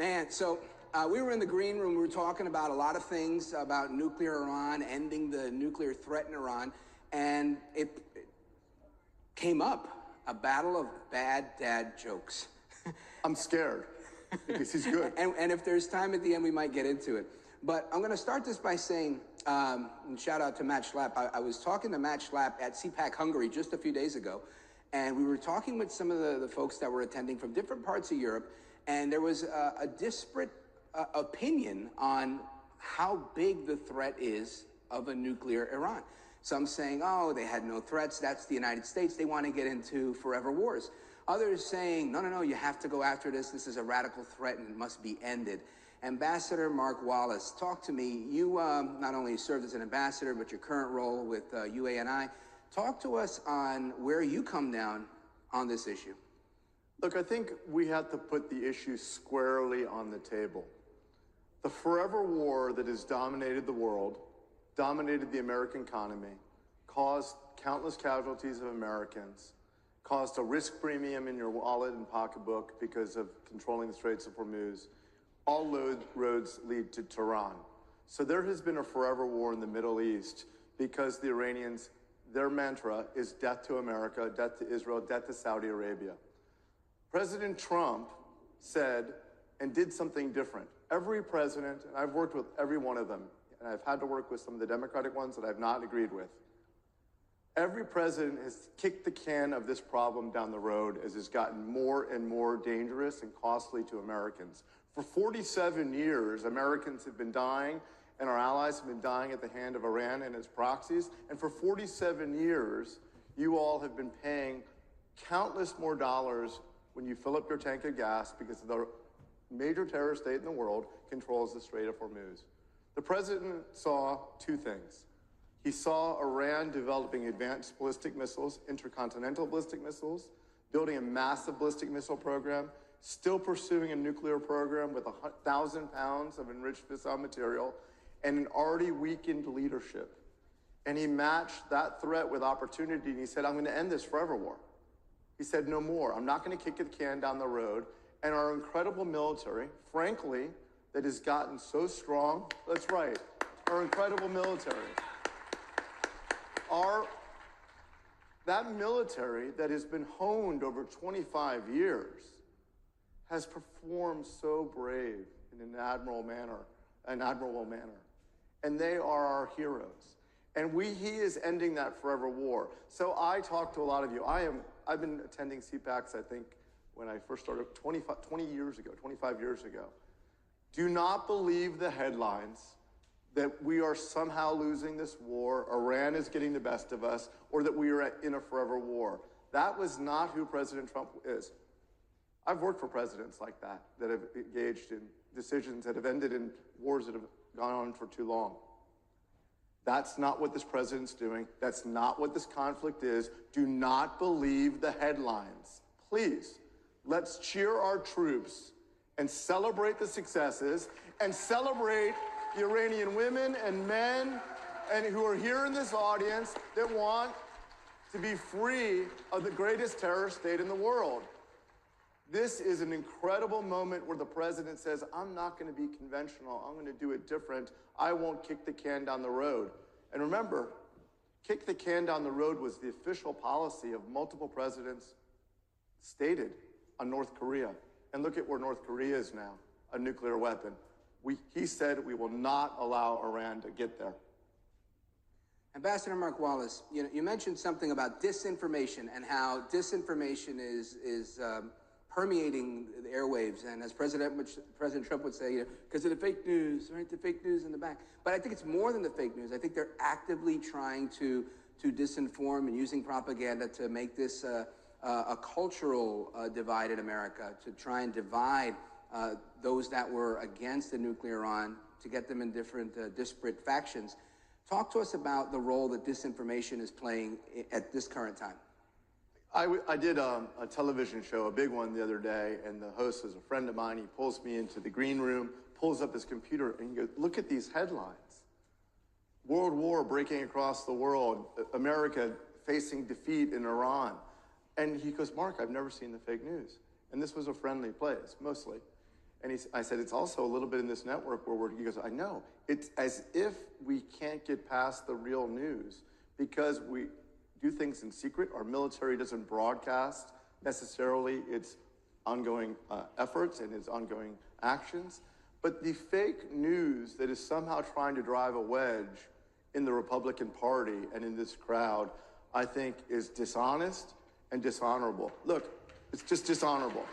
Man, so we were in the green room. We were talking about a lot of things about nuclear Iran, ending the nuclear threat in Iran, and it came up, a battle of bad dad jokes. I'm scared because he's good. And if there's time at the end, we might get into it. But I'm going to start this by saying, and shout out to Matt Schlapp. I was talking to Matt Schlapp at CPAC Hungary just a few days ago, and we were talking with some of the folks that were attending from different parts of Europe, and there was a disparate opinion on how big the threat is of a nuclear Iran. Some saying, oh, they had no threats, that's the United States, they want to get into forever wars. Others saying, no, you have to go after this is a radical threat and it must be ended. Ambassador Mark Wallace, talk to me. You not only served as an ambassador, but your current role with UANI. Talk to us on where you come down on this issue. Look, I think we have to put the issue squarely on the table. The forever war that has dominated the world, dominated the American economy, caused countless casualties of Americans, caused a risk premium in your wallet and pocketbook because of controlling the Straits of Hormuz. All roads lead to Tehran. So there has been a forever war in the Middle East because the Iranians, their mantra is death to America, death to Israel, death to Saudi Arabia. President Trump said and did something different. Every president, and I've worked with every one of them, and I've had to work with some of the Democratic ones that I've not agreed with. Every president has kicked the can of this problem down the road as it's gotten more and more dangerous and costly to Americans. For 47 years, Americans have been dying, and our allies have been dying at the hand of Iran and its proxies. And for 47 years, you all have been paying countless more dollars when you fill up your tank of gas because the major terrorist state in the world controls the Strait of Hormuz. The president saw two things. He saw Iran developing advanced ballistic missiles, intercontinental ballistic missiles, building a massive ballistic missile program, still pursuing a nuclear program with 1,000 pounds of enriched fissile material, and an already weakened leadership. And he matched that threat with opportunity, and he said, I'm going to end this forever war. He said, no more. I'm not going to kick the can down the road. And our incredible military, frankly, that has gotten so strong, that's right, our incredible military. That military that has been honed over 25 years has performed so brave in an admirable manner. And they are our heroes. And he is ending that forever war. So I talk to a lot of you. I've been attending CPACs, I think, when I first started 25 years ago. Do not believe the headlines that we are somehow losing this war, Iran is getting the best of us, or that we are in a forever war. That was not who President Trump is. I've worked for presidents like that have engaged in decisions that have ended in wars that have gone on for too long. That's not what this president's doing. That's not what this conflict is. Do not believe the headlines. Please, let's cheer our troops and celebrate the successes and celebrate the Iranian women and men and who are here in this audience that want to be free of the greatest terrorist state in the world. This is an incredible moment where the president says, I'm not going to be conventional. I'm going to do it different. I won't kick the can down the road. And remember, kick the can down the road was the official policy of multiple presidents stated on North Korea. And look at where North Korea is now, a nuclear weapon. He said we will not allow Iran to get there. Ambassador Mark Wallace, you mentioned something about disinformation and how disinformation is permeating the airwaves, and as President Trump would say, because of the fake news, right? The fake news in the back. But I think it's more than the fake news. I think they're actively trying to disinform and using propaganda to make this a cultural divide in America, to try and divide those that were against the nuclear Iran, to get them in different disparate factions. Talk to us about the role that disinformation is playing at this current time. I did a television show, a big one the other day, and the host is a friend of mine. He pulls me into the green room, pulls up his computer, and he goes, look at these headlines. World war breaking across the world, America facing defeat in Iran. And he goes, Mark, I've never seen the fake news. And this was a friendly place, mostly. And I said, it's also a little bit in this network where he goes, I know. It's as if we can't get past the real news because we do things in secret. Our military doesn't broadcast necessarily its ongoing efforts and its ongoing actions. But the fake news that is somehow trying to drive a wedge in the Republican Party and in this crowd, I think is dishonest and dishonorable. Look, it's just dishonorable.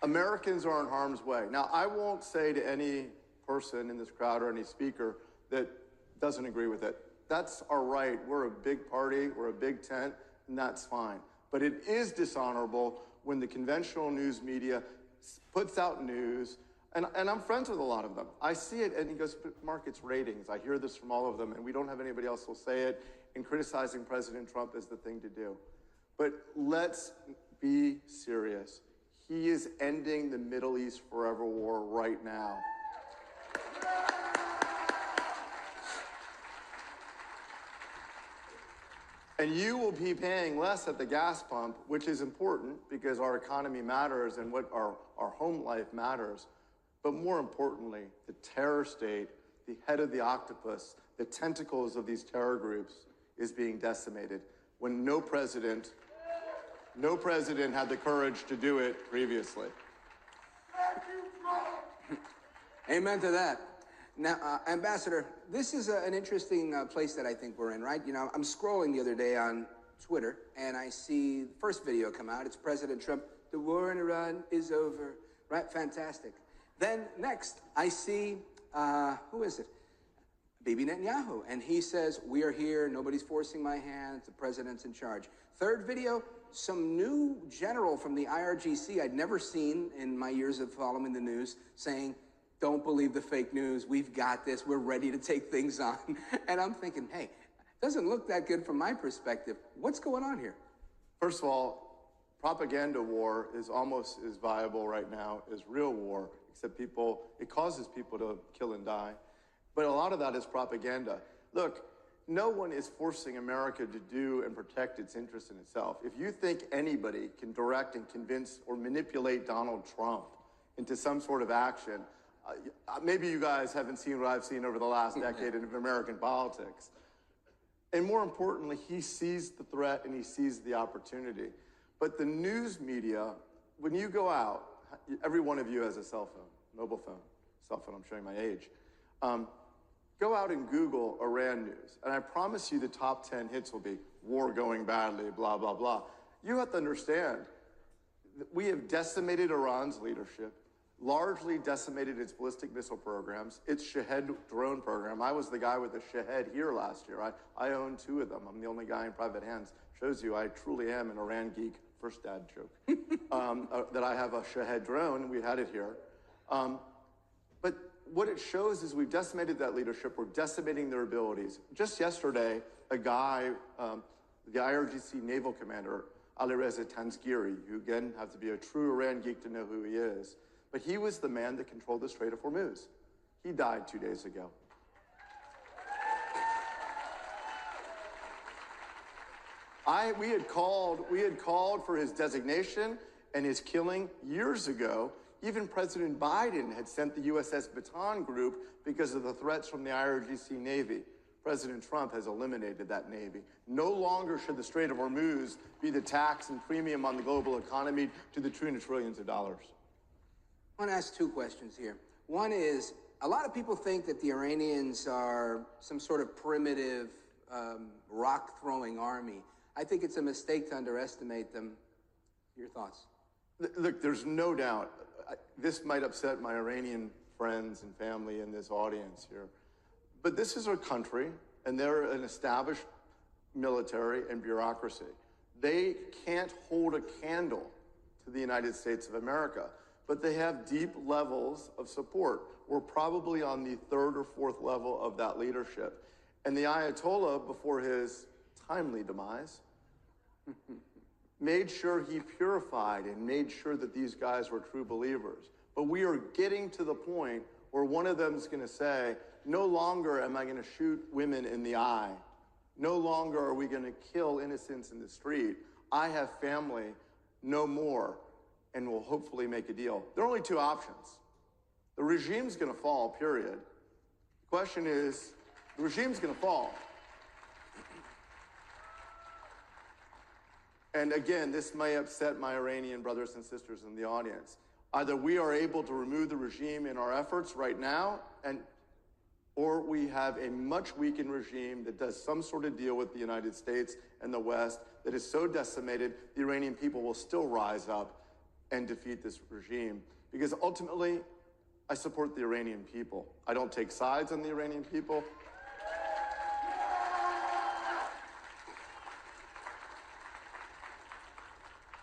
Americans are in harm's way. Now, I won't say to any person in this crowd or any speaker that doesn't agree with it. That's our right. We're a big party, we're a big tent, and that's fine. But it is dishonorable when the conventional news media puts out news, and I'm friends with a lot of them. I see it, and he goes, but Mark, it's ratings. I hear this from all of them, and we don't have anybody else who'll say it, and criticizing President Trump is the thing to do. But let's be serious. He is ending the Middle East forever war right now. And you will be paying less at the gas pump, which is important because our economy matters and what our home life matters. But more importantly, the terror state, the head of the octopus, the tentacles of these terror groups is being decimated when no president had the courage to do it previously. Amen to that. Now, Ambassador, this is an interesting place that I think we're in, right? You know, I'm scrolling the other day on Twitter, and I see the first video come out. It's President Trump, the war in Iran is over, right? Fantastic. Then next, I see, who is it? Bibi Netanyahu, and he says, we are here, nobody's forcing my hand, the president's in charge. Third video, some new general from the IRGC I'd never seen in my years of following the news saying, don't believe the fake news, we've got this, we're ready to take things on. And I'm thinking, hey, it doesn't look that good from my perspective. What's going on here? First of all, propaganda war is almost as viable right now as real war, except it causes people to kill and die. But a lot of that is propaganda. Look, no one is forcing America to do and protect its interests in itself. If you think anybody can direct and convince or manipulate Donald Trump into some sort of action, maybe you guys haven't seen what I've seen over the last decade in American politics. And more importantly, he sees the threat and he sees the opportunity. But the news media, when you go out, every one of you has a cell phone, mobile phone, cell phone, I'm showing my age. Go out and Google Iran news, and I promise you the top 10 hits will be war going badly, blah, blah, blah. You have to understand, we have decimated Iran's leadership, largely decimated its ballistic missile programs, its Shahed drone program. I was the guy with the Shahed here last year. I own 2 of them. I'm the only guy in private hands. Shows you I truly am an Iran geek. First dad joke. That I have a Shahed drone. We had it here. But what it shows is we've decimated that leadership. We're decimating their abilities. Just yesterday, a guy, the IRGC naval commander, Alireza Tanzgiri, you again have to be a true Iran geek to know who he is, but he was the man that controlled the Strait of Hormuz. He died 2 days ago. We had called for his designation and his killing years ago. Even President Biden had sent the USS Baton Group because of the threats from the IRGC Navy. President Trump has eliminated that Navy. No longer should the Strait of Hormuz be the tax and premium on the global economy to the tune of trillions of dollars. I want to ask 2 questions here. One is, a lot of people think that the Iranians are some sort of primitive rock-throwing army. I think it's a mistake to underestimate them. Your thoughts? Look, there's no doubt. This might upset my Iranian friends and family in this audience here. But this is a country, and they're an established military and bureaucracy. They can't hold a candle to the United States of America, but they have deep levels of support. We're probably on the 3rd or 4th level of that leadership. And the Ayatollah, before his timely demise, made sure he purified and made sure that these guys were true believers. But we are getting to the point where one of them is going to say, no longer am I going to shoot women in the eye. No longer are we going to kill innocents in the street. I have family, no more. and we'll hopefully make a deal. There are only two options. The regime's going to fall, period. The question is, the regime's going to fall. And again, this may upset my Iranian brothers and sisters in the audience. Either we are able to remove the regime in our efforts right now, or we have a much weakened regime that does some sort of deal with the United States and the West that is so decimated, the Iranian people will still rise up and defeat this regime. Because ultimately, I support the Iranian people. I don't take sides on the Iranian people.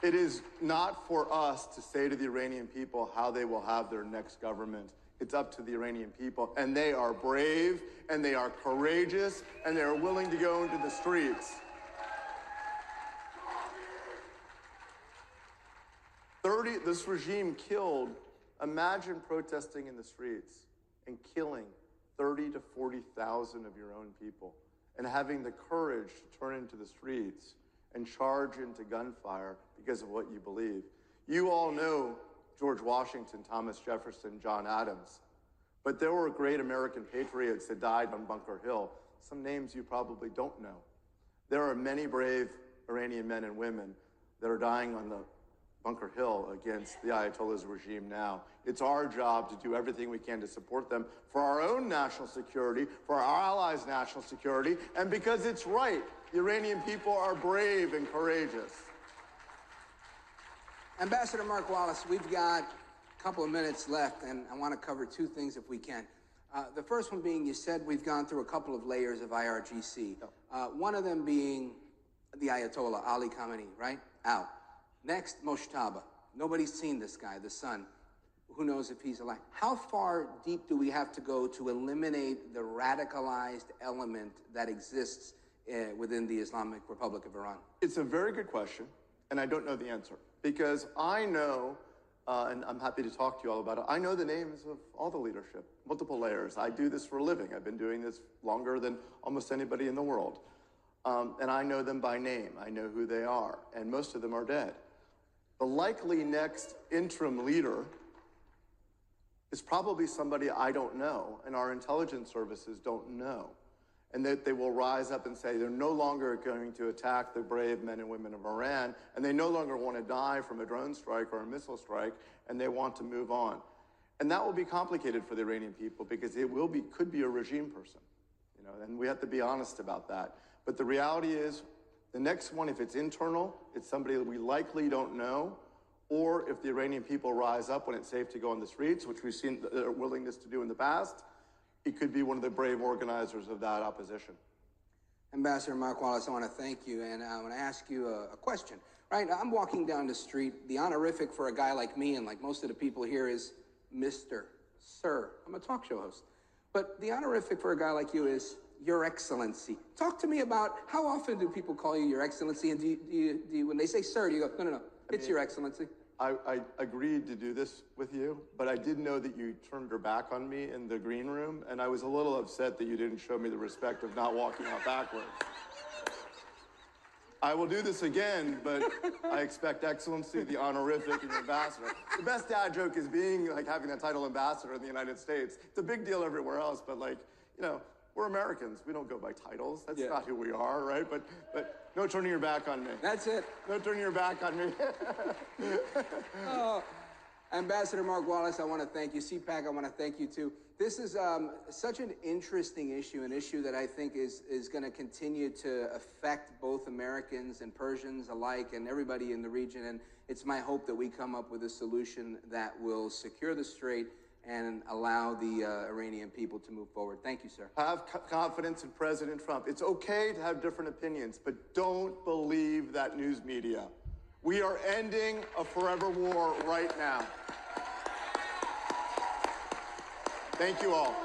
It is not for us to say to the Iranian people how they will have their next government. It's up to the Iranian people. And they are brave, and they are courageous, and they are willing to go into the streets. This regime killed, imagine protesting in the streets and killing 30 to 40,000 of your own people and having the courage to turn into the streets and charge into gunfire because of what you believe. You all know George Washington, Thomas Jefferson, John Adams, but there were great American patriots that died on Bunker Hill. Some names you probably don't know. There are many brave Iranian men and women that are dying on the Bunker Hill against the Ayatollah's regime now. It's our job to do everything we can to support them for our own national security, for our allies' national security, and because it's right. The Iranian people are brave and courageous. Ambassador Mark Wallace, we've got a couple of minutes left, and I want to cover two things if we can. The first one being, you said we've gone through a couple of layers of IRGC. One of them being the Ayatollah, Ali Khamenei, right? Out. Next, Moshtaba. Nobody's seen this guy, the son. Who knows if he's alive? How far deep do we have to go to eliminate the radicalized element that exists within the Islamic Republic of Iran? It's a very good question, and I don't know the answer. Because I know, and I'm happy to talk to you all about it, I know the names of all the leadership, multiple layers. I do this for a living. I've been doing this longer than almost anybody in the world. And I know them by name. I know who they are, and most of them are dead. The likely next interim leader is probably somebody I don't know, and our intelligence services don't know. And that they will rise up and say they're no longer going to attack the brave men and women of Iran, and they no longer want to die from a drone strike or a missile strike, and they want to move on. And that will be complicated for the Iranian people because it could be a regime person, and we have to be honest about that. But the reality is, the next one, if it's internal, it's somebody that we likely don't know, or if the Iranian people rise up when it's safe to go on the streets, which we've seen their willingness to do in the past, it could be one of the brave organizers of that opposition. Ambassador Mark Wallace, I want to thank you, and I want to ask you a question. Right, I'm walking down the street. The honorific for a guy like me, and like most of the people here, is Mr. Sir. I'm a talk show host. But the honorific for a guy like you is Your Excellency. Talk to me about how often do people call you Your Excellency, and do you when they say sir, do you go, no, it's Your Excellency? I agreed to do this with you, but I did know that you turned your back on me in the green room, and I was a little upset that you didn't show me the respect of not walking out backwards. I will do this again, but I expect Excellency, the honorific, and ambassador. The best dad joke is having the title ambassador in the United States. It's a big deal everywhere else, but we're Americans. We don't go by titles. That's not who we are, right? But no turning your back on me. That's it. No turning your back on me. Ambassador Mark Wallace, I want to thank you. CPAC, I want to thank you too. This is such an interesting issue, an issue that I think is going to continue to affect both Americans and Persians alike and everybody in the region. And it's my hope that we come up with a solution that will secure the strait and allow the Iranian people to move forward. Thank you, sir. Have confidence in President Trump. It's okay to have different opinions, but don't believe that news media. We are ending a forever war right now. Thank you all.